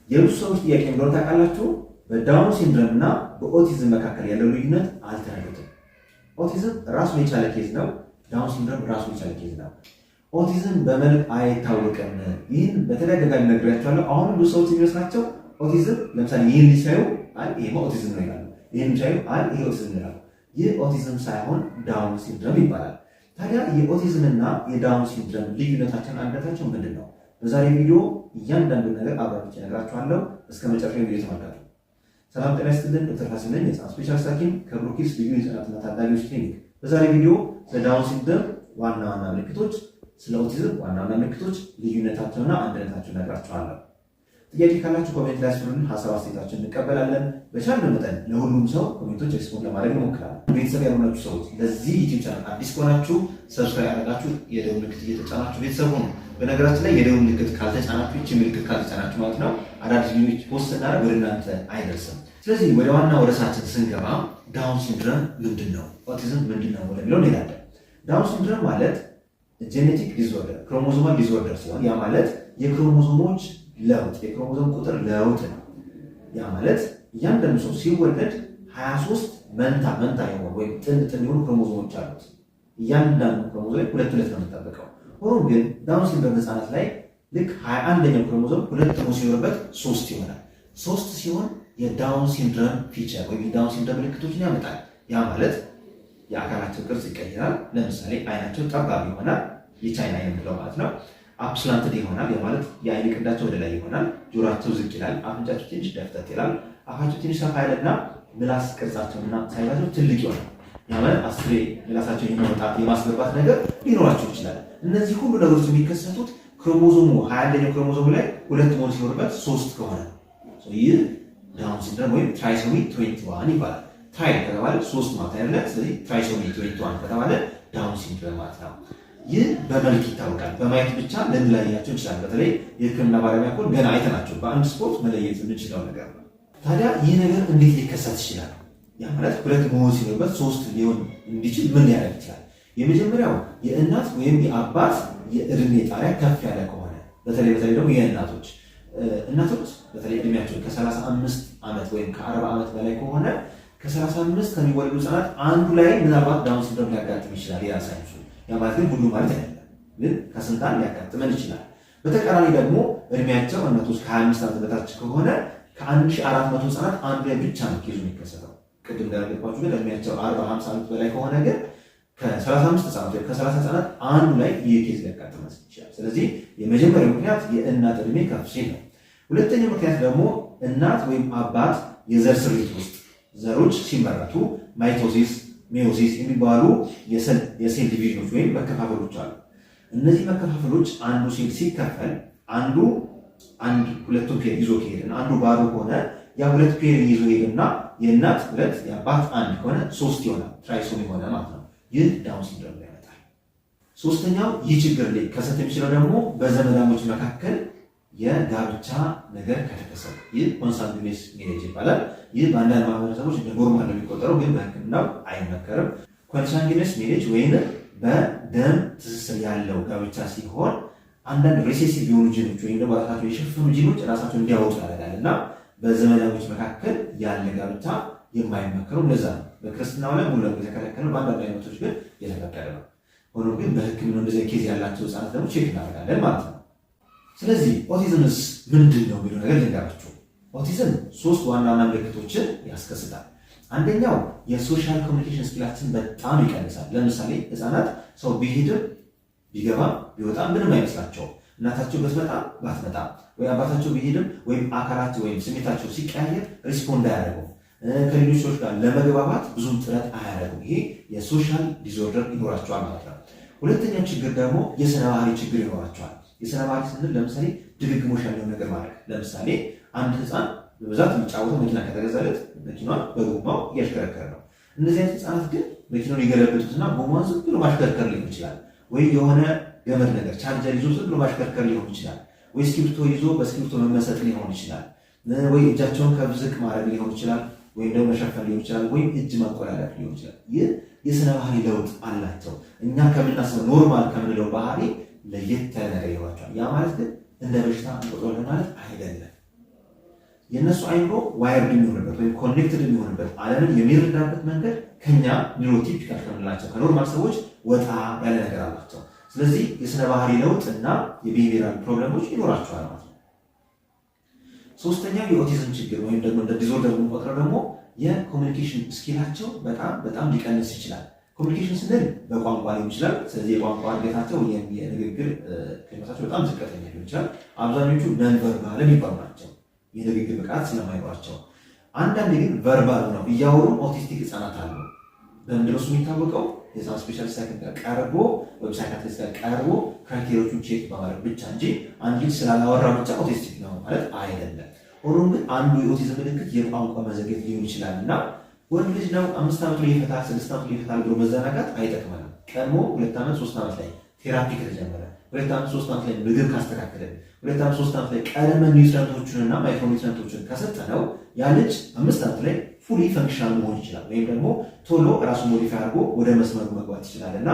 የብዙ ሰዎች ጥያቄ እንደሆነ ታውቃላችሁ። በዳውን ሲንድሮም እና በኦቲዝም መካከል ያለው ልዩነት አልተረዱትም። ኦቲዝም ራሱን የቻለ ኬዝ ነው። ዳውን ሲንድሮም ራሱን የቻለ ኬዝ ነው። ኦቲዝም በመልክ አይታወቅም። ይህን በተደጋጋሚ ነግሬያቸዋለሁ። አሁን ብዙ ሰዎች የሚመስላቸው ኦቲዝም ለምሳሌ ይህን ሲያዩ አይ ይሄ ኦቲዝም ነው ይላሉ። ይህን ሲያዩ አይ ይሄ ኦቲዝም ይላሉ። ይህ ኦቲዝም ሳይሆን ዳውን ሲንድሮም ይባላል። ታዲያ የኦቲዝም እና የዳውን ሲንድሮም ልዩነታቸውን አንድነታቸው ምንድን ነው? በዛሬ ቪዲዮ እያንዳንዱን ነገር አብራርቼ እነግራችኋለሁ። እስከ መጨረሻው ቪዲዮ ተመልከቱ። ሰላም ጤና ይስጥልን። ዶክተር ፋሲል ነኝ፣ የህፃናት ስፔሻሊስት ሐኪም ከብሩክ ኪድስ ልዩ የህፃናትና ታዳጊዎች ክሊኒክ። በዛሬ ቪዲዮ ስለ ዳውን ሲንድሮም ዋና ዋና ምልክቶች፣ ስለ ኦቲዝም ዋና ዋና ምልክቶች፣ ልዩነታቸውና አንድነታቸውን እነግራችኋለሁ። ጥያቄ ካላችሁ ኮሜንት ላይ አስፍሩልን። ሀሳብ አስተያየታችሁን እንቀበላለን። በቻልነው መጠን ለሁሉም ሰው ኮሜንቶች ሪስፖንድ ለማድረግ እንሞክራለን። ቤተሰብ ያልሆናችሁ ሰዎች ለዚህ ዩቲዩብ ቻናል አዲስ ከሆናችሁ ሰብስክራይብ ያደረጋችሁ የደወል ምልክት እየተጫናችሁ ቤተሰብ ሁኑ። በነገራችን ላይ የደወል ምልክት ካልተጫናችሁ ይህች ምልክት ካልተጫናችሁ ማለት ነው አዳዲስ ቪዲዮዎች ፖስት ስናደርግ ወደ እናንተ አይደርስም። ስለዚህ ወደ ዋና ርዕሳችን ስንገባ ዳውን ሲንድሮም ምንድን ነው፣ ኦቲዝም ምንድን ነው ወደሚለው እንሄዳለን። ዳውን ሲንድሮም ማለት ጄኔቲክ ዲስኦርደር ክሮሞዞማል ዲስኦርደር ሲሆን ያ ማለት የክሮሞዞሞች ለውጥ የክሮሞዞም ቁጥር ለውጥ ነው። ያ ማለት እያንዳንዱ ሰው ሲወለድ 23 መንታ የሆኑ ወይም ጥንድ የሆኑ ክሮሞዞሞች አሉት። እያንዳንዱ ክሮሞዞም ላይ ሁለት ነው የሚጠበቀው። ሆኖም ግን ዳውን ሲንድሮም ህፃናት ላይ ልክ 21ኛው ክሮሞዞም ሁለት ነው ሲኖርበት 3 ይሆናል። 3 ሲሆን የዳውን ሲንድሮም ፊቸር ወይም የዳውን ሲንድሮም ምልክቶችን ያመጣል። ያ ማለት የአካላቸው ቅርጽ ይቀየራል። ለምሳሌ አይናቸው ጠባብ ይሆናል፣ የቻይና የምንለው ማለት ነው። አፕስላንትድ ይሆናል፣ ያ ማለት የአይን ቅንዳቸው ወደ ላይ ይሆናል። ጆሯቸው ዝቅ ይላል፣ አፍንጫቸው ትንሽ ደፍተት ይላል፣ አፋቸው ትንሽ ሰፋ ያለና ምላስ ቅርጻቸውና ሳይዛቸው ትልቅ ይሆናል። ያ ማለት አስሬ ምላሳቸው የማውጣት የማስገባት ነገር ሊኖራቸው ይችላል። እነዚህ ሁሉ ነገሮች የሚከሰቱት ክሮሞዞሙ 21ኛው ክሮሞዞሙ ላይ ሁለት መሆን ሲኖርበት 3 ከሆነ ይህ ዳውን ሲንድሮም ወይም ትራይሶሚ 21 ይባላል። ትራይ ከተባለ 3 ማለት አይደለም። ስለዚህ ትራይሶሚ 21 ከተባለ ዳውን ሲንድሮም ማለት ነው። ይህ በመልክ ይታወቃል። በማየት ብቻ ልንለያቸው እንችላለን። በተለይ የሕክምና ባለሙያ ከሆነ ገና አይተናቸው በአንድ ስፖርት መለየት የምንችለው ነገር ነው። ታዲያ ይህ ነገር እንዴት ሊከሰት ይችላል? ያ ማለት ሁለት መሆን ሲኖርበት 3 ሊሆን እንዲችል ምን ሊያደርግ ይችላል? የመጀመሪያው የእናት ወይም የአባት የእድሜ ጣሪያ ከፍ ያለ ከሆነ በተለይ ደግሞ የእናቶች በተለይ እድሜያቸው ከ35 ዓመት ወይም ከ40 ዓመት በላይ ከሆነ ከ35 ከሚወለዱ ህጻናት አንዱ ላይ ምናልባት ዳውን ሲንድሮም ሊያጋጥም ይችላል። ያ ሳይንሱ ያ ማለት ግን ሁሉ ማለት አይደለም፣ ግን ከስንት ሊያጋጥመን ይችላል። በተቃራኒ ደግሞ እድሜያቸው እናቶች ከ25 ዓመት በታች ከሆነ ከ1400 ህጻናት አንዱ ላይ ብቻ ነው ኬዙ የሚከሰተው። ቅድም እንዳልኳችሁ ግን እድሜያቸው 40-50 ዓመት በላይ ከሆነ ግን ከ35 ህጻናት ወይም ከ30 ህጻናት አንዱ ላይ ይህ ኬዝ ሊያጋጥመን ይችላል። ስለዚህ የመጀመሪያው ምክንያት የእናት እድሜ ከፍ ሲል ነው። ሁለተኛው ምክንያት ደግሞ እናት ወይም አባት የዘር ስሪት ውስጥ ዘሮች ሲመረቱ ማይቶሲስ፣ ሜዮሲስ የሚባሉ የሴል ዲቪዥኖች ወይም መከፋፈሎች አሉ። እነዚህ መከፋፈሎች አንዱ ሴል ሲከፈል ሁለቱን ፔር ይዞ ከሄድና አንዱ ባዶ ከሆነ ያ ሁለት ፔር ይዞ ሄድና የእናት 2 የአባት 1 ከሆነ 3 ይሆናል። ትራይሶሚ ሆነ ማለት ነው። ይህ ዳውን ሲንድሮም ያመጣል። ሶስተኛው ይህ ችግር ሊከሰት የሚችለው ደግሞ በዘመዳሞች መካከል የጋብቻ ነገር ከተከሰተ ይህ ኮንሳንጉኒየስ ሜሬጅ ይባላል። ይህ በአንዳንድ ማህበረሰቦች እንደ ኖርማል ነው የሚቆጠረው፣ ግን በሕክምናው አይመከርም። ኮንሳንጉኒየስ ሜሬጅ ወይም በደም ትስስር ያለው ጋብቻ ሲሆን አንዳንድ ሬሴሲቭ የሆኑ ጂኖች ወይም ደግሞ ራሳቸው የሸፈኑ ጂኖች ራሳቸው እንዲያወጡ ያደርጋል እና በዘመዳሞች መካከል ያለ ጋብቻ የማይመከረው ለዛ ነው። በክርስትናው ላይ ሙሉ ለሙሉ የተከለከለ ነው። በአንዳንድ አይነቶች ግን የተፈቀደ ነው። ሆኖም ግን በሕክምናው እንደዚህ ኬዝ ያላቸው ህጻናት ደግሞ ቼክ እናደርጋለን ማለት ነው። ስለዚህ ኦቲዝምስ ምንድን ነው የሚለው ነገር ልንገራችሁ። ኦቲዝም 3 ዋና ዋና ምልክቶችን ያስከስታል። አንደኛው የሶሻል ኮሚኒኬሽን ስኪላችን በጣም ይቀንሳል። ለምሳሌ ህፃናት ሰው ቢሄድም ቢገባም ቢወጣም ምንም አይመስላቸውም። እናታቸው ብትመጣ ባትመጣ ወይ አባታቸው ቢሄድም ወይም አካላቸው ወይም ስሜታቸው ሲቀያየር ሪስፖንድ አያደርጉም። ከሌሎች ሰዎች ጋር ለመግባባት ብዙም ጥረት አያደርጉም። ይሄ የሶሻል ዲስኦርደር ይኖራቸዋል ማለት ነው። ሁለተኛው ችግር ደግሞ የስነ ባህሪ ችግር ይኖራቸዋል። የስነ ባህሪ ስንል ለምሳሌ ድግግሞሽ ያለው ነገር ማለት ለምሳሌ አንድ ህፃን በብዛት የሚጫወተው መኪና ከተገዛለት መኪናን በጎማው እያሽከረከረ ነው። እነዚህ አይነት ህፃናት ግን መኪናውን የገለበጡትና ጎማውን ዝም ብሎ ማሽከርከር ሊሆን ይችላል። ወይ የሆነ ገመድ ነገር ቻርጀር ይዞ ዝም ብሎ ማሽከርከር ሊሆን ይችላል። ወይ እስክሪብቶ ይዞ በእስክሪብቶ መመሰጥ ሊሆን ይችላል። ወይ እጃቸውን ከፍ ዝቅ ማድረግ ሊሆን ይችላል። ወይም ደግሞ መሸፈን ሊሆን ይችላል። ወይም እጅ ማቆላለፍ ሊሆን ይችላል። ይህ የስነ ባህሪ ለውጥ አላቸው። እኛ ከምናስበው ኖርማል ከምንለው ባህሪ ለየት ያለ ነገር ይኖራቸዋል። ያ ማለት ግን እንደ በሽታ እንቆጥረዋለን ማለት አይደለም። የእነሱ አይምሮ ዋይርድ የሚሆንበት ወይም ኮኔክትድ የሚሆንበት ዓለምን የሚረዳበት መንገድ ከኛ ኒውሮቲፒካል ከምንላቸው ከኖርማል ሰዎች ወጣ ያለ ነገር አላቸው። ስለዚህ የስነ ባህሪ ለውጥ እና የቢሄቪየራል ፕሮብለሞች ይኖራቸዋል ማለት ነው። ሶስተኛው የኦቲዝም ችግር ወይም ደግሞ እንደ ዲስኦርደር የምንቆጥረው ደግሞ የኮሚኒኬሽን ስኪላቸው በጣም ሊቀንስ ይችላል። ኮሚኒኬሽን ስንል በቋንቋ ሊሆን ይችላል። ስለዚህ የቋንቋ እድገታቸው ወይም የንግግር ክህሎታቸው በጣም ዝቅተኛ ሊሆን ይችላል። አብዛኞቹ ነን ቨርባል የሚባሉ ናቸው፣ የንግግር ብቃት ስለማይኖራቸው። አንዳንድ ግን ቨርባል ነው እያወሩ ኦቲስቲክ ህፃናት አሉ። በምንድን ነው እሱ የሚታወቀው? የህፃን ስፔሻሊስት ጋር ቀርቦ ወይም ሳይካትሪስት ጋር ቀርቦ ክራይቴሪያዎቹን ቼክ በማድረግ ብቻ እንጂ አንድ ልጅ ስላላወራ ብቻ ኦቲስቲክ ነው ማለት አይደለም። ሆኖም ግን አንዱ የኦቲዝም ምልክት የቋንቋ መዘግየት ሊሆን ይችላል እና ወንድ ልጅ ነው 5 ዓመት ላይ ይፈታል 6 ዓመት ላይ ይፈታል ብሎ መዘናጋት አይጠቅመንም። ቀድሞ 2 ዓመት 3 ዓመት ላይ ቴራፒ ከተጀመረ 2 ዓመት 3 ዓመት ላይ ምግብ ካስተካከለ 2 ዓመት 3 ዓመት ላይ ቀለመን ኒውትሪየንቶቹንና ማይክሮ ኒውትሪየንቶቹን ከሰጠነው ያ ልጅ 5 ዓመት ላይ ፉሊ ፈንክሽናል መሆን ይችላል፣ ወይም ደግሞ ቶሎ ራሱ ሞዲፋይ አድርጎ ወደ መስመሩ መግባት ይችላል እና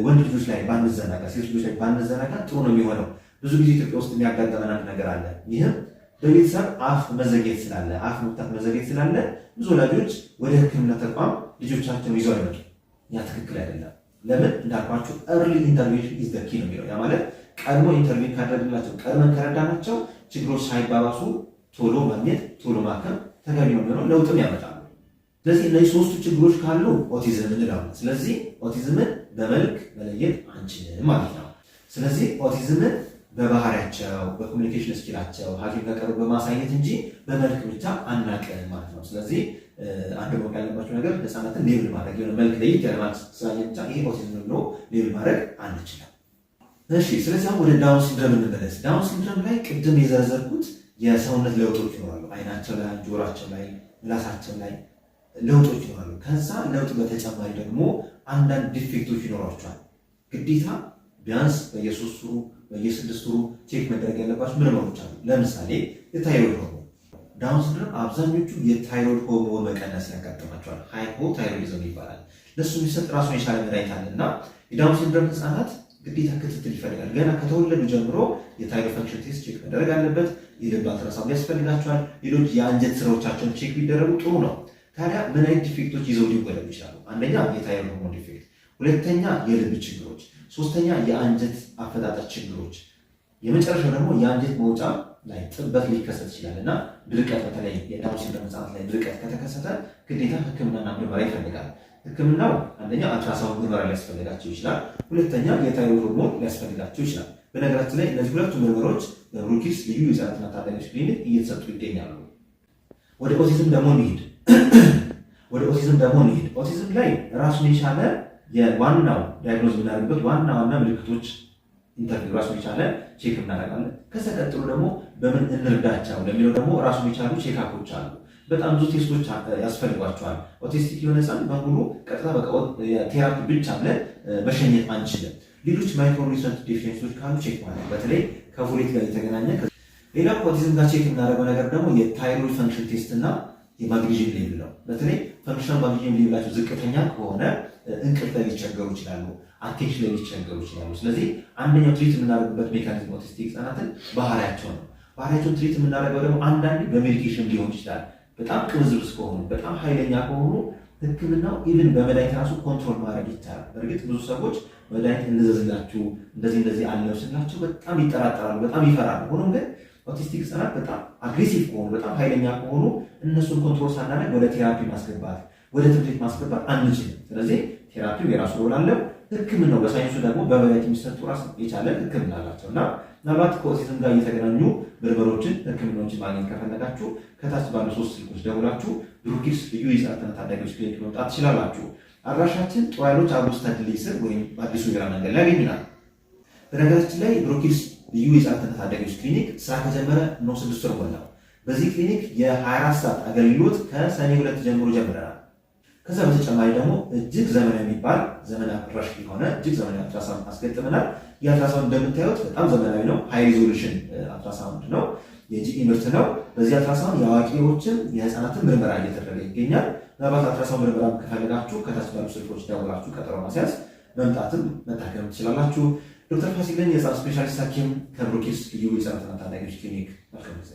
ወንድ ልጆች ላይ ባንዘናጋ፣ ሴት ልጆች ላይ ባንዘናጋ ጥሩ ነው የሚሆነው። ብዙ ጊዜ ኢትዮጵያ ውስጥ የሚያጋጥመን አንድ ነገር አለ። ይህም በቤተሰብ አፍ መዘግየት ስላለ አፍ መፍታት መዘግየት ስላለ ብዙ ወላጆች ወደ ሕክምና ተቋም ልጆቻቸውን ይዘው አይመጡ። ያ ትክክል አይደለም። ለምን እንዳልኳቸው early intervention is the key ነው የሚለው። ያ ማለት ቀድሞ ኢንተርቪው ካደረግላቸው ቀድመን ከረዳናቸው ችግሮች ሳይባባሱ ቶሎ ማግኘት ቶሎ ማከም ተገቢ ነው የሚሆነው፣ ለውጥም ያመጣሉ። ስለዚህ እነዚህ ሶስቱ ችግሮች ካሉ ኦቲዝም እንላለን። ስለዚህ ኦቲዝምን በመልክ መለየት አንችልም ማለት ነው። ስለዚህ ኦቲዝምን በባህሪያቸው በኮሚኒኬሽን ስኪላቸው ሐኪም ከቀሩ በማሳየት እንጂ በመልክ ብቻ አናውቅም ማለት ነው። ስለዚህ አንድ ማወቅ ያለባቸው ነገር ህፃናትን ሌብል ማድረግ የሆነ መልክ ለየት ያለ ማለት ስላየ ብቻ ይሄ ኦቲዝም ብሎ ሌብል ማድረግ አንችልም። እሺ፣ ስለዚህ አሁን ወደ ዳውን ሲንድሮም እንመለስ። ዳውን ሲንድሮም ላይ ቅድም የዘረዘርኩት የሰውነት ለውጦች ይኖራሉ። አይናቸው ላይ፣ ጆሯቸው ላይ፣ ምላሳቸው ላይ ለውጦች ይኖራሉ። ከዛ ለውጥ በተጨማሪ ደግሞ አንዳንድ ዲፌክቶች ይኖሯቸዋል። ግዴታ ቢያንስ በየ3 ወሩ በየ6 ወሩ ቼክ መደረግ ያለባቸው ምርመሮች አሉ። ለምሳሌ የታይሮይድ ሆርሞን ዳውን ሲንድሮም አብዛኞቹ የታይሮይድ ሆርሞን መቀነስ ያጋጥማቸዋል። ሃይፖታይሮይዲዝም ይባላል። ለሱ የሚሰጥ ራሱን የቻለ መድኃኒት አለ እና የዳውን ሲንድሮም ህፃናት ግዴታ ክትትል ይፈልጋል። ገና ከተወለዱ ጀምሮ የታይሮይድ ፈንክሽን ቴስት ቼክ መደረግ አለበት። የልብ አልትራሳውንድ ያስፈልጋቸዋል። ሌሎች የአንጀት ስራዎቻቸውን ቼክ ቢደረጉ ጥሩ ነው። ታዲያ ምን አይነት ዲፌክቶች ይዘው ሊወለዱ ይችላሉ? አንደኛ የታይሮይድ ሆርሞን ዲፌክት፣ ሁለተኛ የልብ ችግሮች፣ ሶስተኛ የአንጀት አፈጣጠር ችግሮች፣ የመጨረሻው ደግሞ የአንጀት መውጫ ላይ ጥበት ሊከሰት ይችላል እና ድርቀት፣ በተለይ የዳውን ሲንድሮም ህፃናት ላይ ድርቀት ከተከሰተ ግዴታ ሕክምናና ምርመራ ይፈልጋል። ሕክምናው አንደኛ አልትራሳውንድ ምርመራ ሊያስፈልጋቸው ይችላል። ሁለተኛ የታይሮይድ ሆርሞን ሊያስፈልጋቸው ይችላል። በነገራችን ላይ እነዚህ ሁለቱ ምርመራዎች በብሩኪንስ ልዩ የህፃናትና ታዳጊዎች ክሊኒክ እየተሰጡ ይገኛሉ። ወደ ኦቲዝም ደግሞ እንሂድ። ኦቲዝም ላይ ራሱን የቻለ የዋናው ዳያግኖዝ የምናደርግበት ዋና ምልክቶች ኢንተርቪው ራሱን የቻለ ቼክ እናደርጋለን። ከዛ ቀጥሎ ደግሞ በምን እንርዳቸው ለሚለው ደግሞ ራሱን የቻሉ ቼክአፖች አሉ። በጣም ብዙ ቴስቶች ያስፈልጓቸዋል። ኦቲስቲክ የሆነ ህፃን በሙሉ ቀጥታ ቴራፒ ብቻ ብለን መሸኘት አንችልም። ሌሎች ማይክሮኒውትሪየንት ዴፊሽንሲዎች ካሉ ቼክ ማለት በተለይ ከፎሌት ጋር የተገናኘ። ሌላ ከኦቲዝም ጋር ቼክ የምናደርገው ነገር ደግሞ የታይሮይድ ፈንክሽን ቴስት እና የማግኒዥየም ሌቭል ነው። በተለይ ፈንክሽናል ማግኒዥየም ሌቭላቸው ዝቅተኛ ከሆነ እንቅልፍ ላይ ሊቸገሩ ይችላሉ፣ አቴንሽን ላይ ሊቸገሩ ይችላሉ። ስለዚህ አንደኛው ትሪት የምናደርግበት ሜካኒዝም ኦቲስቲክ ህፃናትን ባህሪያቸው ነው። ባህሪያቸውን ትሪት የምናደርገው ደግሞ አንዳንዴ በሜዲኬሽን ሊሆን ይችላል። በጣም ቅብዝብዝ ከሆኑ በጣም ኃይለኛ ከሆኑ ህክምናው ኢቭን በመድኃኒት ራሱ ኮንትሮል ማድረግ ይቻላል። በእርግጥ ብዙ ሰዎች መድኃኒት እንዘዝላችሁ እንደዚህ አለው ስላቸው በጣም ይጠራጠራሉ፣ በጣም ይፈራሉ። ሆኖም ግን ኦቲስቲክ ህፃናት በጣም አግሬሲቭ ከሆኑ በጣም ኃይለኛ ከሆኑ እነሱን ኮንትሮል ሳናደርግ ወደ ቴራፒ ማስገባት ወደ ትምህርት ማስገባት አንችልም። ስለዚህ ቴራፒው የራሱ ሮል አለው። ህክምናው በሳይንሱ ደግሞ በመድኃኒት የሚሰጡ ራስ የቻለ ህክምና አላቸው እና ምናልባት ከኦቲዝም ጋር የተገናኙ ምርመሮችን ህክምናዎችን ማግኘት ከፈለጋችሁ ከታች ባሉ 3 ስልኮች ደውላችሁ ብሩኪንስ ልዩ የህፃናትና ታዳጊዎች ክሊኒክ መምጣት ትችላላችሁ። አድራሻችን ጥሩ ኃይሎች አብሮስታ ድልድይ ስር ወይም በአዲሱ የራ መንገድ ላይ ያገኙናል። በነገራችን ላይ ብሩኪንስ ልዩ የህፃናትና ታዳጊዎች ክሊኒክ ስራ ከጀመረ ነው 6 ወር ሞላው። በዚህ ክሊኒክ የ24 ሰዓት አገልግሎት ከሰኔ 2 ጀምሮ ጀምረናል። ከዛ በተጨማሪ ደግሞ እጅግ ዘመናዊ የሚባል ዘመን አፍራሽ የሆነ እጅግ ዘመናዊ አልትራሳውንድ አስገጥመናል። ይህ አልትራሳውንድ እንደምታዩት በጣም ዘመናዊ ነው። ሃይ ሪዞሉሽን አልትራሳውንድ ነው። የጂኢ ምርት ነው። በዚህ አልትራሳውንድ የአዋቂዎችን የህፃናትን ምርመራ እየተደረገ ይገኛል። ምናልባት አልትራሳውንድ ምርመራ ከፈለጋችሁ ከታች ባሉ ስልኮች ደውላችሁ ቀጠሮ ማስያዝ መምጣትም መታከም ትችላላችሁ። ዶክተር ፋሲል የህፃናት ስፔሻሊስት ሐኪም ከብሩኪንስ ልዩ የህፃናትና ታዳጊዎች ክሊኒክ መልካም ጊዜ